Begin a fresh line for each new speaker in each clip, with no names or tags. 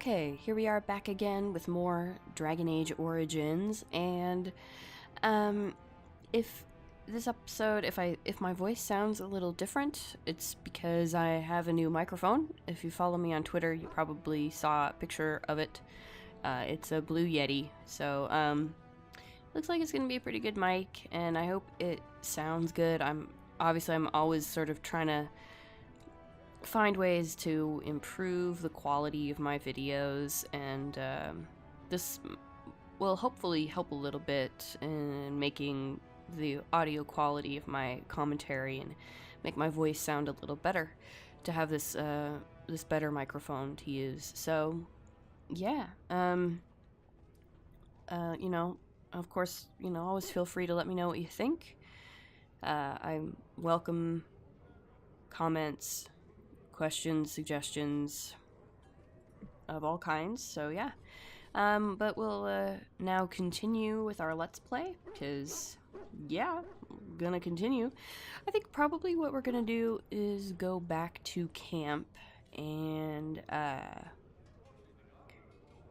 Okay, here we are back again with more Dragon Age Origins, and if this episode, if my voice sounds a little different, it's because I have a new microphone. If you follow me on Twitter, you probably saw a picture of it. It's a Blue Yeti, so looks like it's gonna be a pretty good mic, and I hope it sounds good. I'm always sort of trying to find ways to improve the quality of my videos, and this will hopefully help a little bit in making the audio quality of my commentary and make my voice sound a little better, to have this this better microphone to use. So yeah, you know, of course, you know, always feel free to let me know what you think. I welcome comments, questions, suggestions of all kinds, so yeah. But we'll now continue with our Let's Play, because, yeah, gonna continue. I think probably what we're gonna do is go back to camp and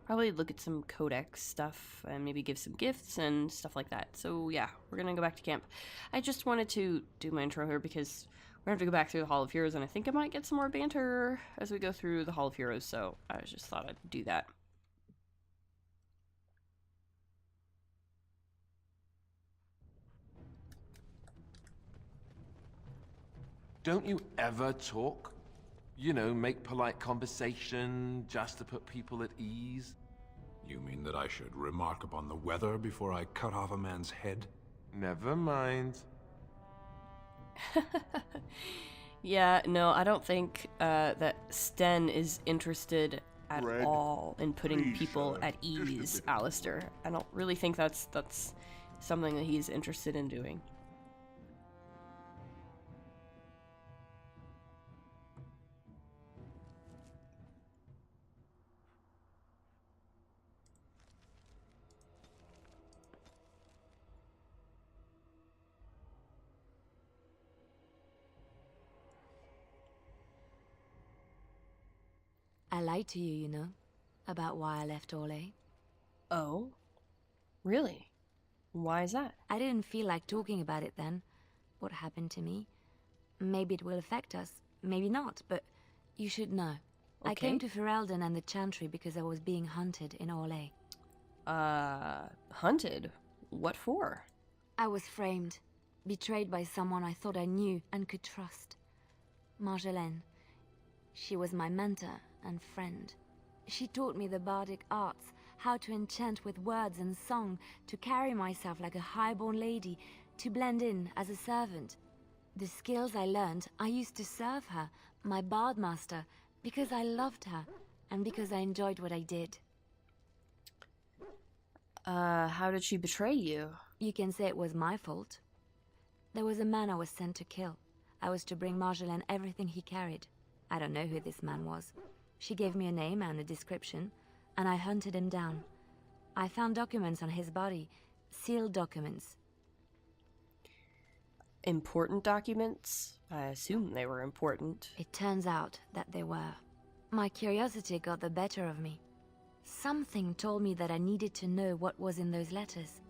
probably look at some Codex stuff and maybe give some gifts and stuff like that. So yeah, we're gonna go back to camp. I just wanted to do my intro here because we're gonna have to go back through the Hall of Heroes, and I think I might get some more banter as we go through the Hall of Heroes, so I just thought I'd do that.
Don't you ever talk? You know, make polite conversation just to put people at ease?
You mean that I should remark upon the weather before I cut off a man's head?
Never mind.
Yeah, no, I don't think that Sten is interested at
Bread,
all in putting
please,
people
sir.
at
Just a
ease,
bit.
Alistair. I don't really think that's something that he's interested in doing.
I lied to you, you know, about why I left Orlais.
Oh? Really? Why is that?
I didn't feel like talking about it then. What happened to me? Maybe it will affect us, maybe not, but you should know. I
Okay.
came to Ferelden and the Chantry because I was being hunted in Orlais.
Hunted? What for?
I was framed, betrayed by someone I thought I knew and could trust. Marjolaine. She was my mentor and friend. She taught me the bardic arts, how to enchant with words and song, to carry myself like a highborn lady, to blend in as a servant. The skills I learned, I used to serve her, my bard master, because I loved her, and because I enjoyed what I did.
How did she betray you?
You can say it was my fault. There was a man I was sent to kill. I was to bring Marjolaine everything he carried. I don't know who this man was. She gave me a name and a description, and I hunted him down. I found documents on his body, sealed documents.
Important documents? I assume they were important.
It turns out that they were. My curiosity got the better of me. Something told me that I needed to know what was in those letters.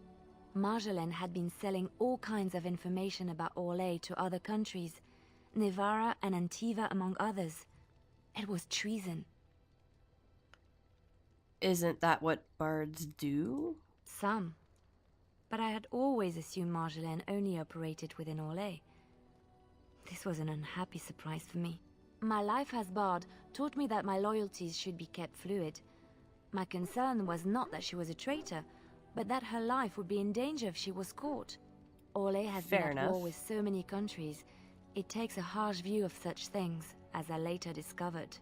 Marjolaine had been selling all kinds of information about Orlais to other countries, Nevarra and Antiva among others. It was treason.
Isn't that what bards do?
Some. But I had always assumed Marjolaine only operated within Orlais. This was an unhappy surprise for me. My life as bard taught me that my loyalties should be kept fluid. My concern was not that she was a traitor, but that her life would be in danger if she was caught. Orlais has
Fair
been at
enough.
war with so many countries. It takes a harsh view of such things, as I later discovered.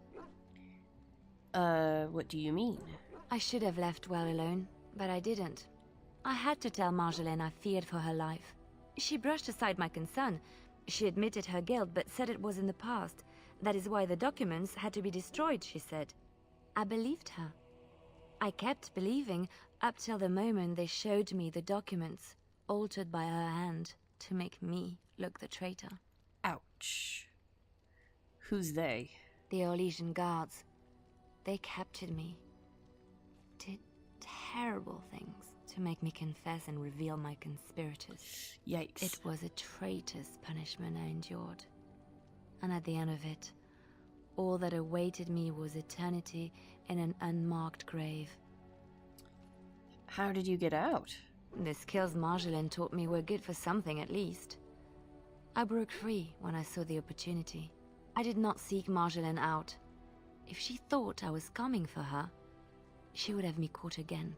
What do you mean?
I should have left well alone, but I didn't. I had to tell Marjolaine I feared for her life. She brushed aside my concern. She admitted her guilt, but said it was in the past. That is why the documents had to be destroyed, she said. I believed her. I kept believing up till the moment they showed me the documents, altered by her hand, to make me look the traitor.
Ouch. Who's they?
The Orlesian guards. They captured me, did terrible things to make me confess and reveal my conspirators.
Yikes.
It was a traitor's punishment I endured. And at the end of it, all that awaited me was eternity in an unmarked grave.
How did you get out?
The skills Marjolaine taught me were good for something at least. I broke free when I saw the opportunity. I did not seek Marjolaine out. If she thought I was coming for her, she would have me caught again.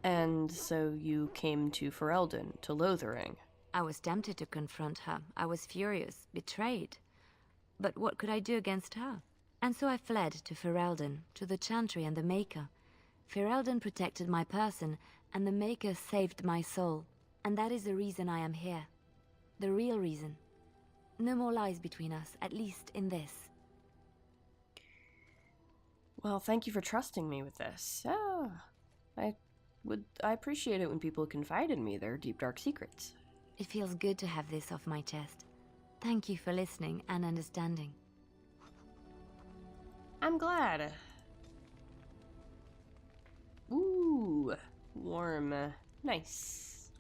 And so you came to Ferelden, to Lothering.
I was tempted to confront her. I was furious, betrayed. But what could I do against her? And so I fled to Ferelden, to the Chantry and the Maker. Ferelden protected my person, and the Maker saved my soul. And that is the reason I am here. The real reason. No more lies between us, at least in this.
Well, thank you for trusting me with this. I appreciate it when people confide in me their deep, dark secrets.
It feels good to have this off my chest. Thank you for listening and understanding.
I'm glad. Ooh, warm. Nice.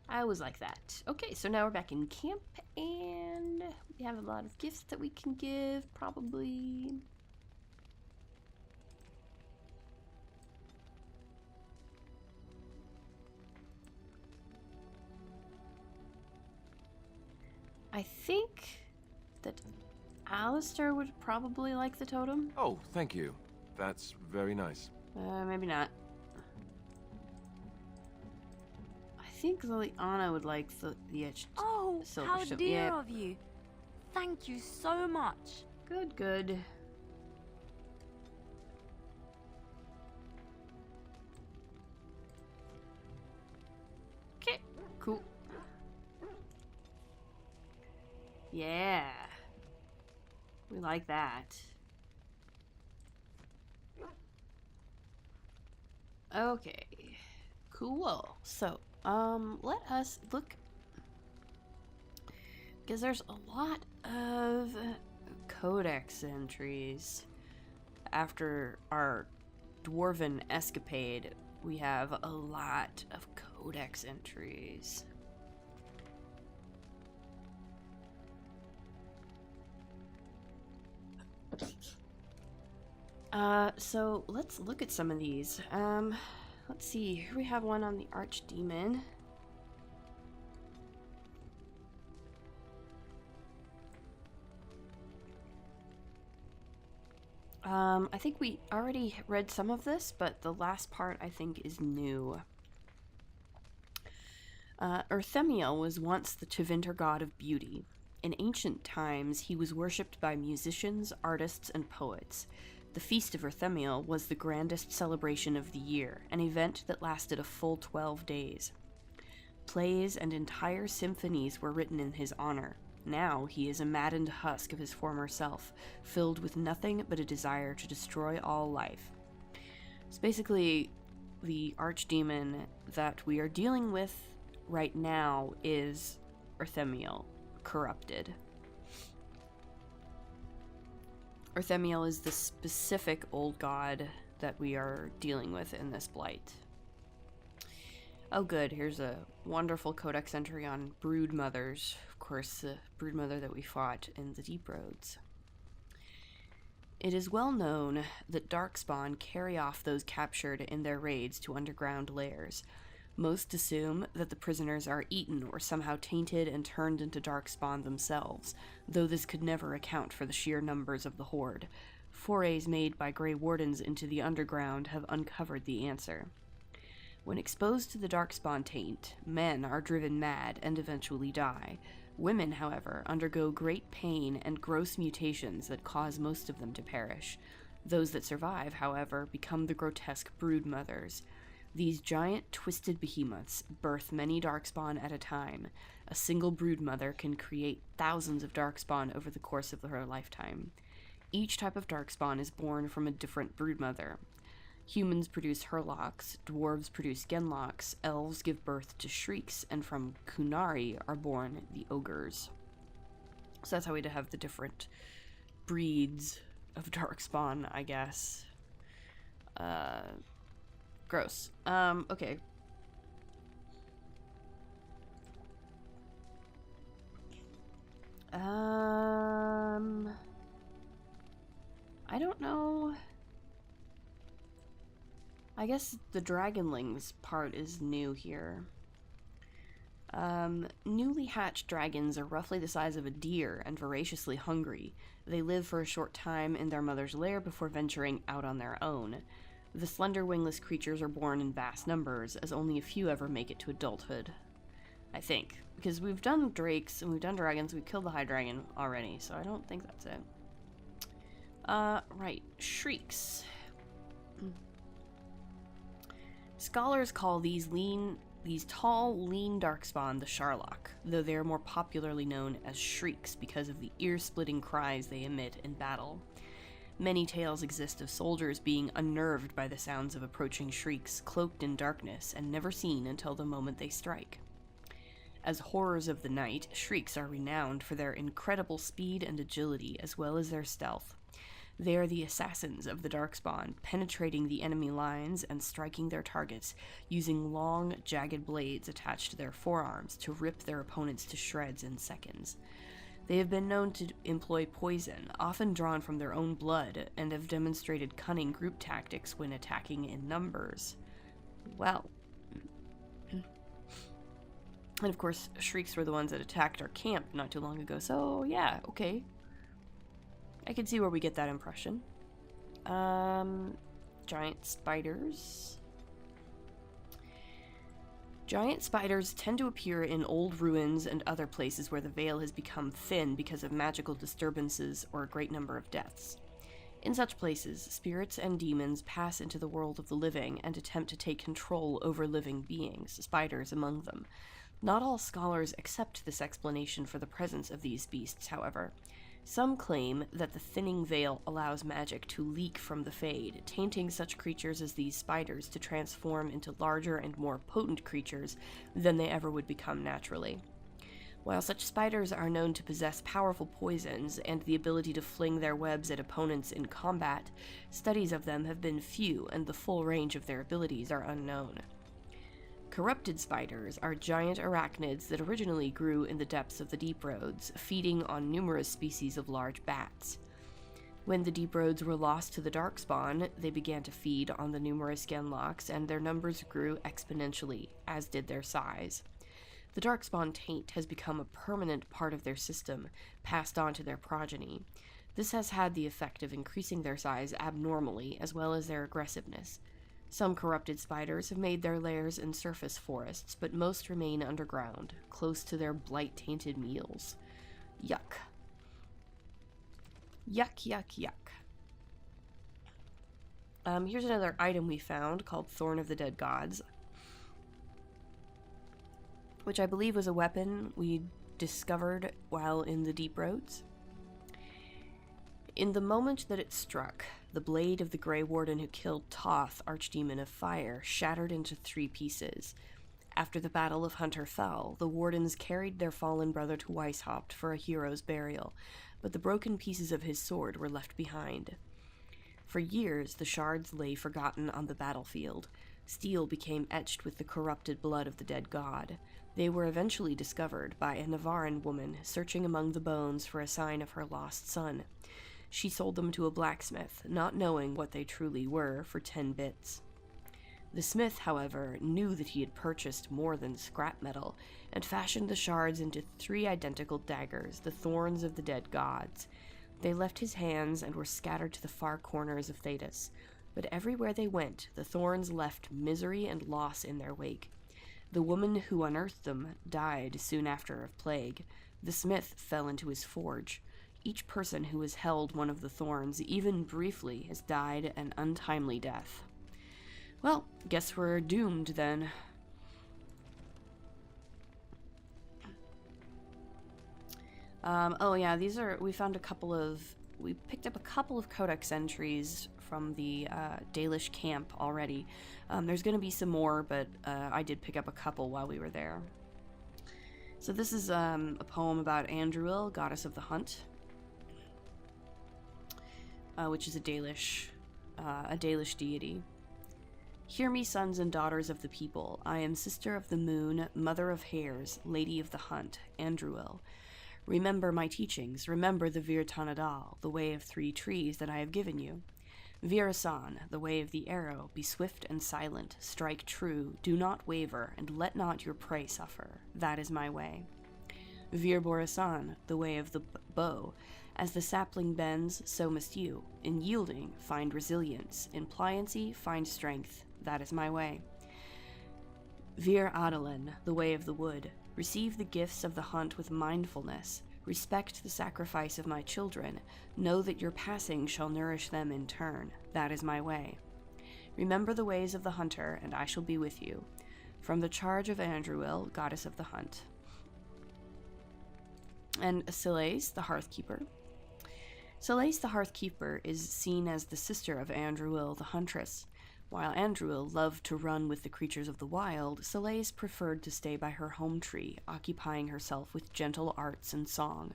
I always like that. Okay, so now we're back in camp, and we have a lot of gifts that we can give, probably. I think that Alistair would probably like the totem.
Oh, thank you. That's very nice.
Maybe not. I think Liliana would like the etched silver
how
stone.
dear
Yeah.
of you. Thank you so much.
Good, good. Okay, cool. Yeah. We like that. Okay. Cool. So, let us look, because there's a lot of Codex entries. After our dwarven escapade, we have a lot of Codex entries. So let's look at some of these. Let's see. Here we have one on the Archdemon. I think we already read some of this, but the last part I think is new. Urthemiel was once the Tevinter god of beauty. In ancient times, he was worshipped by musicians, artists, and poets. The Feast of Urthemiel was the grandest celebration of the year, an event that lasted a full 12 days. Plays and entire symphonies were written in his honor. Now he is a maddened husk of his former self, filled with nothing but a desire to destroy all life. It's basically the archdemon that we are dealing with right now is Urthemiel, corrupted. Urthemiel is the specific old god that we are dealing with in this blight. Oh good, here's a wonderful codex entry on brood mothers. Of course, the brood mother that we fought in the Deep Roads. It is well known that darkspawn carry off those captured in their raids to underground lairs. Most assume that the prisoners are eaten or somehow tainted and turned into darkspawn themselves, though this could never account for the sheer numbers of the horde. Forays made by Grey Wardens into the underground have uncovered the answer. When exposed to the darkspawn taint, men are driven mad and eventually die. Women, however, undergo great pain and gross mutations that cause most of them to perish. Those that survive, however, become the grotesque brood mothers. These giant, twisted behemoths birth many darkspawn at a time. A single brood mother can create thousands of darkspawn over the course of her lifetime. Each type of darkspawn is born from a different brood mother. Humans produce Hurlocks, dwarves produce Genlocks, elves give birth to Shrieks, and from Kunari are born the Ogres. So that's how we have the different breeds of darkspawn, I guess. Gross. Okay. I don't know. I guess the dragonlings part is new here. Newly hatched dragons are roughly the size of a deer and voraciously hungry. They live for a short time in their mother's lair before venturing out on their own. The slender wingless creatures are born in vast numbers, as only a few ever make it to adulthood. I think. Because we've done drakes and we've done dragons, we've killed the high dragon already, so I don't think that's it. Right. Shrieks. Scholars call these tall, lean darkspawn the Sharlock, though they are more popularly known as shrieks because of the ear-splitting cries they emit in battle. Many tales exist of soldiers being unnerved by the sounds of approaching shrieks, cloaked in darkness and never seen until the moment they strike. As horrors of the night, shrieks are renowned for their incredible speed and agility, as well as their stealth. They are the assassins of the Darkspawn, penetrating the enemy lines and striking their targets, using long, jagged blades attached to their forearms to rip their opponents to shreds in seconds. They have been known to employ poison, often drawn from their own blood, and have demonstrated cunning group tactics when attacking in numbers. Well. And of course, shrieks were the ones that attacked our camp not too long ago, so yeah, okay. I can see where we get that impression. Giant spiders. Giant spiders tend to appear in old ruins and other places where the veil has become thin because of magical disturbances or a great number of deaths. In such places, spirits and demons pass into the world of the living and attempt to take control over living beings, spiders among them. Not all scholars accept this explanation for the presence of these beasts, however. Some claim that the thinning veil allows magic to leak from the Fade, tainting such creatures as these spiders to transform into larger and more potent creatures than they ever would become naturally. While such spiders are known to possess powerful poisons and the ability to fling their webs at opponents in combat, studies of them have been few and the full range of their abilities are unknown. Corrupted spiders are giant arachnids that originally grew in the depths of the deep roads, feeding on numerous species of large bats. When the deep roads were lost to the darkspawn, they began to feed on the numerous genlocks, and their numbers grew exponentially, as did their size. The darkspawn taint has become a permanent part of their system, passed on to their progeny. This has had the effect of increasing their size abnormally, as well as their aggressiveness. Some corrupted spiders have made their lairs in surface forests, but most remain underground, close to their blight-tainted meals. Yuck. Yuck, yuck, yuck. Here's another item we found called Thorn of the Dead Gods, which I believe was a weapon we discovered while in the Deep Roads. In the moment that it struck, the blade of the Grey Warden who killed Toth, Archdemon of Fire, shattered into 3 pieces. After the Battle of Hunter Fell, the Wardens carried their fallen brother to Weishaupt for a hero's burial, but the broken pieces of his sword were left behind. For years, the shards lay forgotten on the battlefield. Steel became etched with the corrupted blood of the dead god. They were eventually discovered by a Navaran woman searching among the bones for a sign of her lost son. She sold them to a blacksmith, not knowing what they truly were, for 10 bits. The smith, however, knew that he had purchased more than scrap metal, and fashioned the shards into 3 identical daggers, the thorns of the dead gods. They left his hands and were scattered to the far corners of Thedas, but everywhere they went, the thorns left misery and loss in their wake. The woman who unearthed them died soon after of plague. The smith fell into his forge. Each person who has held one of the thorns, even briefly, has died an untimely death. Well, guess we're doomed then. Oh yeah, we picked up a couple of Codex entries from the Dalish camp already. There's gonna be some more, but I did pick up a couple while we were there. So this is a poem about Andruil, goddess of the hunt, which is a Dalish a Dalish deity. Hear me, sons and daughters of the people. I am sister of the moon, mother of hares, lady of the hunt, Andruil. Remember my teachings. Remember the Vir Tanadal, the way of 3 trees that I have given you. Virasan, the way of the arrow. Be swift and silent. Strike true. Do not waver, and let not your prey suffer. That is my way. Vir Borasan, the way of the bow. As the sapling bends, so must you. In yielding, find resilience. In pliancy, find strength. That is my way. Vir Adalen, the way of the wood. Receive the gifts of the hunt with mindfulness. Respect the sacrifice of my children. Know that your passing shall nourish them in turn. That is my way. Remember the ways of the hunter, and I shall be with you. From the charge of Andruil, goddess of the hunt. And Silace, the Hearthkeeper. Silace, the Hearthkeeper, is seen as the sister of Andruil, the huntress. While Andruil loved to run with the creatures of the wild, Silace preferred to stay by her home tree, occupying herself with gentle arts and song.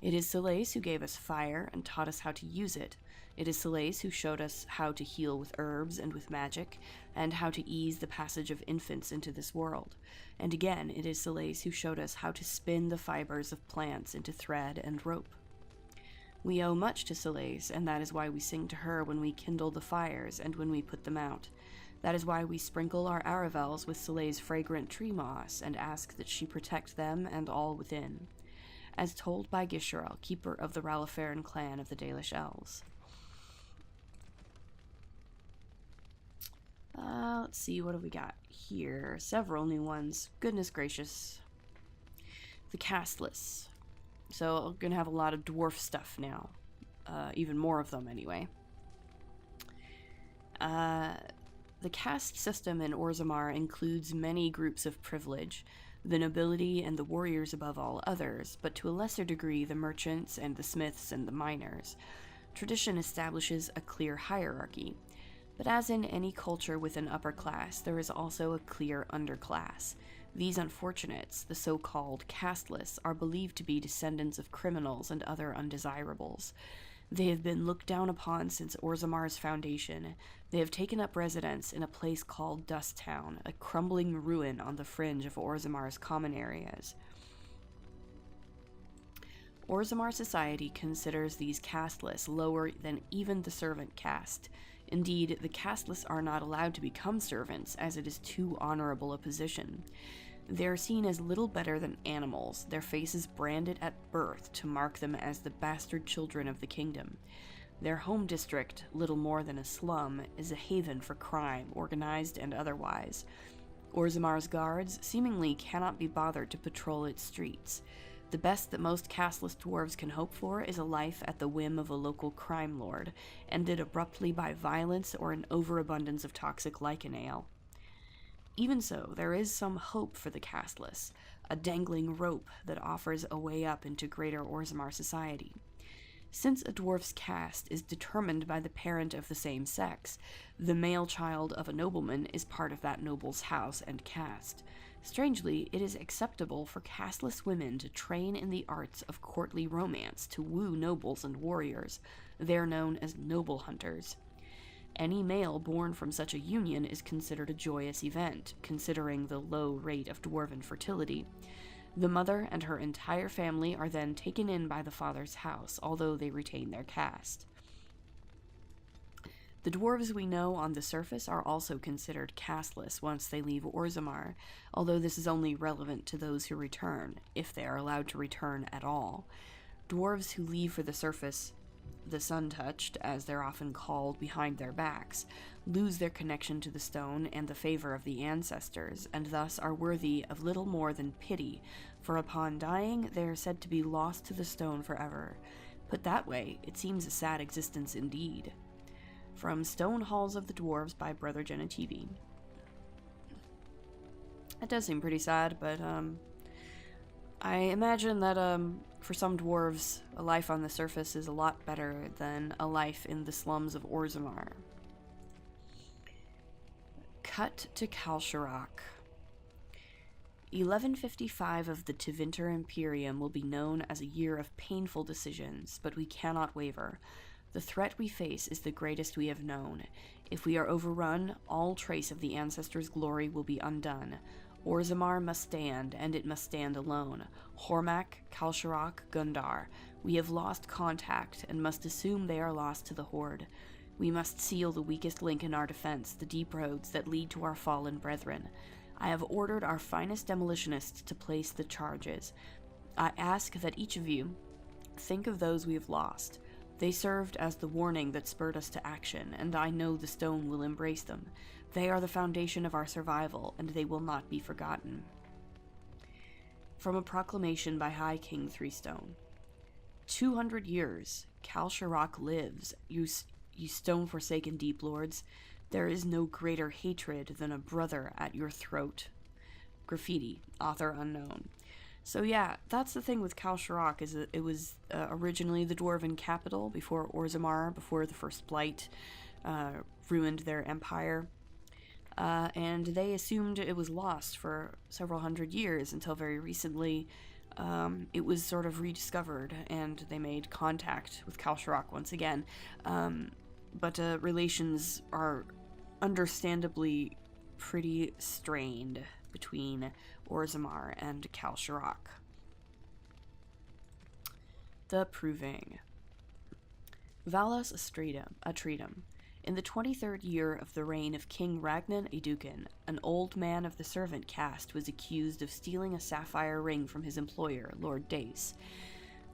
It is Silace who gave us fire and taught us how to use it. It is Silace who showed us how to heal with herbs and with magic, and how to ease the passage of infants into this world. And again, it is Silace who showed us how to spin the fibers of plants into thread and rope. We owe much to Silace, and that is why we sing to her when we kindle the fires and when we put them out. That is why we sprinkle our aravels with Silace's fragrant tree moss and ask that she protect them and all within. As told by Gisharal, keeper of the Ralafaran clan of the Dalish Elves. Let's see, what have we got here? Several new ones. Goodness gracious. The Castless. So I'm going to have a lot of dwarf stuff now. Even more of them, anyway. The caste system in Orzammar includes many groups of privilege, the nobility and the warriors above all others, but to a lesser degree the merchants and the smiths and the miners. Tradition establishes a clear hierarchy. But as in any culture with an upper class, there is also a clear underclass. These unfortunates, the so-called casteless, are believed to be descendants of criminals and other undesirables. They have been looked down upon since Orzammar's foundation. They have taken up residence in a place called Dust Town, a crumbling ruin on the fringe of Orzammar's common areas. Orzammar society considers these casteless lower than even the servant caste. Indeed, the casteless are not allowed to become servants, as it is too honorable a position. They are seen as little better than animals, their faces branded at birth to mark them as the bastard children of the kingdom. Their home district, little more than a slum, is a haven for crime, organized and otherwise. Orzammar's guards seemingly cannot be bothered to patrol its streets. The best that most casteless dwarves can hope for is a life at the whim of a local crime lord, ended abruptly by violence or an overabundance of toxic lichen ale. Even so, there is some hope for the casteless, a dangling rope that offers a way up into greater Orzammar society. Since a dwarf's caste is determined by the parent of the same sex, the male child of a nobleman is part of that noble's house and caste. Strangely, it is acceptable for casteless women to train in the arts of courtly romance to woo nobles and warriors. They are known as noble hunters. Any male born from such a union is considered a joyous event, considering the low rate of dwarven fertility. The mother and her entire family are then taken in by the father's house, although they retain their caste. The dwarves we know on the surface are also considered casteless once they leave Orzammar, although this is only relevant to those who return, if they are allowed to return at all. Dwarves who leave for the surface, the sun-touched, as they're often called, behind their backs, lose their connection to the stone and the favor of the ancestors, and thus are worthy of little more than pity, for upon dying they are said to be lost to the stone forever. Put that way, it seems a sad existence indeed. From Stone Halls of the Dwarves by Brother Genetivi. That does seem pretty sad, but I imagine that for some dwarves, a life on the surface is a lot better than a life in the slums of Orzammar. Cut to Kalsharak. 1155 of the Tevinter Imperium will be known as a year of painful decisions, but we cannot waver. The threat we face is the greatest we have known. If we are overrun, all trace of the ancestors' glory will be undone. Orzammar must stand, and it must stand alone. Hormak, Kalsharak, Gundar. We have lost contact, and must assume they are lost to the Horde. We must seal the weakest link in our defense, the deep roads that lead to our fallen brethren. I have ordered our finest demolitionists to place the charges. I ask that each of you think of those we have lost. They served as the warning that spurred us to action, and I know the stone will embrace them. They are the foundation of our survival, and they will not be forgotten. From a proclamation by High King Threestone. 200 years, Kalsharak lives, you stone-forsaken deep lords. There is no greater hatred than a brother at your throat. Graffiti, author unknown. So yeah, that's the thing with Kalsharak, is that it was originally the Dwarven capital before Orzammar, before the First Blight ruined their empire. And they assumed it was lost for several hundred years until very recently it was sort of rediscovered, and they made contact with Kalsharak once again. But relations are understandably pretty strained between Orzammar and Kalsharak. The Proving. Valas Atreidum. In the 23rd year of the reign of King Ragnan Edukin, an old man of the servant caste was accused of stealing a sapphire ring from his employer, Lord Dace.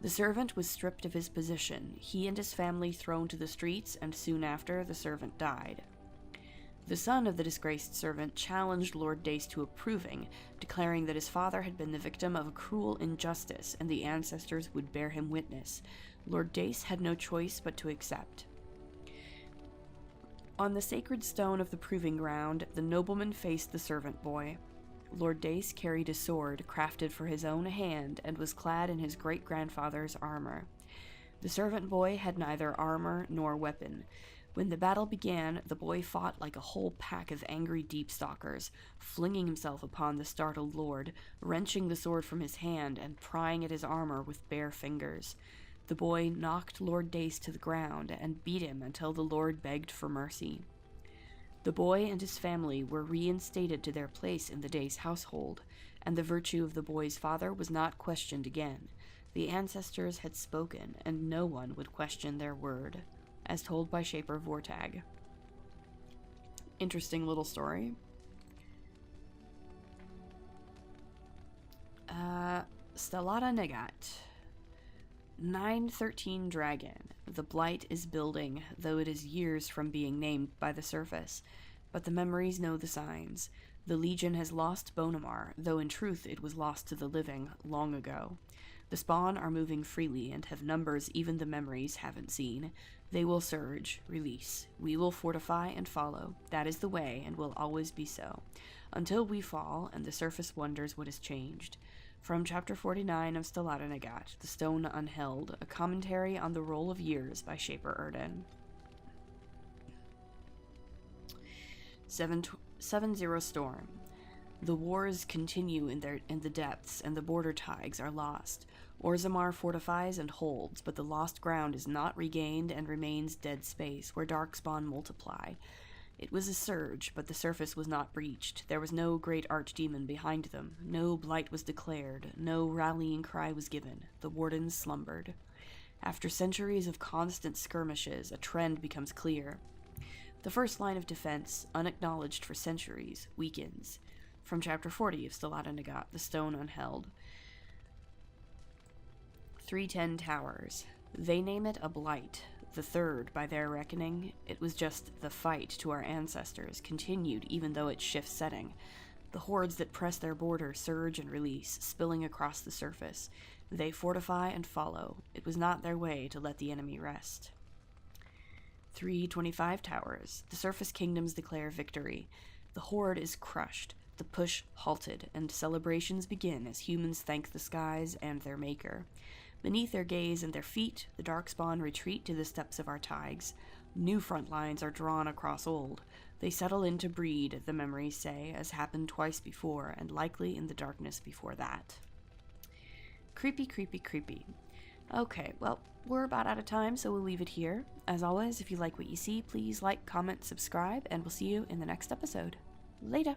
The servant was stripped of his position, he and his family thrown to the streets, and soon after the servant died. The son of the disgraced servant challenged Lord Dace to a proving, declaring that his father had been the victim of a cruel injustice, and the ancestors would bear him witness. Lord Dace had no choice but to accept. On the sacred stone of the proving ground, the nobleman faced the servant boy. Lord Dace carried a sword crafted for his own hand and was clad in his great-grandfather's armor. The servant boy had neither armor nor weapon. When the battle began, the boy fought like a whole pack of angry deep-stalkers, flinging himself upon the startled lord, wrenching the sword from his hand and prying at his armor with bare fingers. The boy knocked Lord Dace to the ground and beat him until the lord begged for mercy. The boy and his family were reinstated to their place in the Dace household, and the virtue of the boy's father was not questioned again. The ancestors had spoken, and no one would question their word, as told by Shaper Vortag. Interesting little story. Stellata Negat. 913 Dragon. The Blight is building, though it is years from being named by the surface. But the memories know the signs. The Legion has lost Bonamar, though in truth it was lost to the living long ago. The spawn are moving freely and have numbers even the memories haven't seen. They will surge, release. We will fortify and follow. That is the way, and will always be so. Until we fall, and the surface wonders what has changed. From Chapter 49 of Stellata Negat, The Stone Unheld, a commentary on the roll of years by Shaper Erden. 7-0 Storm. The wars continue in the depths, and the border tigers are lost. Orzammar fortifies and holds, but the lost ground is not regained and remains dead space, where darkspawn multiply. It was a surge, but the surface was not breached. There was no great archdemon behind them. No blight was declared. No rallying cry was given. The wardens slumbered. After centuries of constant skirmishes, a trend becomes clear. The first line of defense, unacknowledged for centuries, weakens. From Chapter 40 of Stellata Negat, The Stone Unheld. 310 Towers. They name it a blight. The third, by their reckoning. It was just the fight to our ancestors, continued even though it shifts setting. The hordes that press their border surge and release, spilling across the surface. They fortify and follow. It was not their way to let the enemy rest. 325 Towers. The surface kingdoms declare victory. The horde is crushed, the push halted, and celebrations begin as humans thank the skies and their maker. Beneath their gaze and their feet, the darkspawn retreat to the steps of our tigers. New front lines are drawn across old. They settle in to breed, the memories say, as happened twice before, and likely in the darkness before that. Creepy, creepy, creepy. Okay, well, we're about out of time, so we'll leave it here. As always, if you like what you see, please like, comment, subscribe, and we'll see you in the next episode. Later!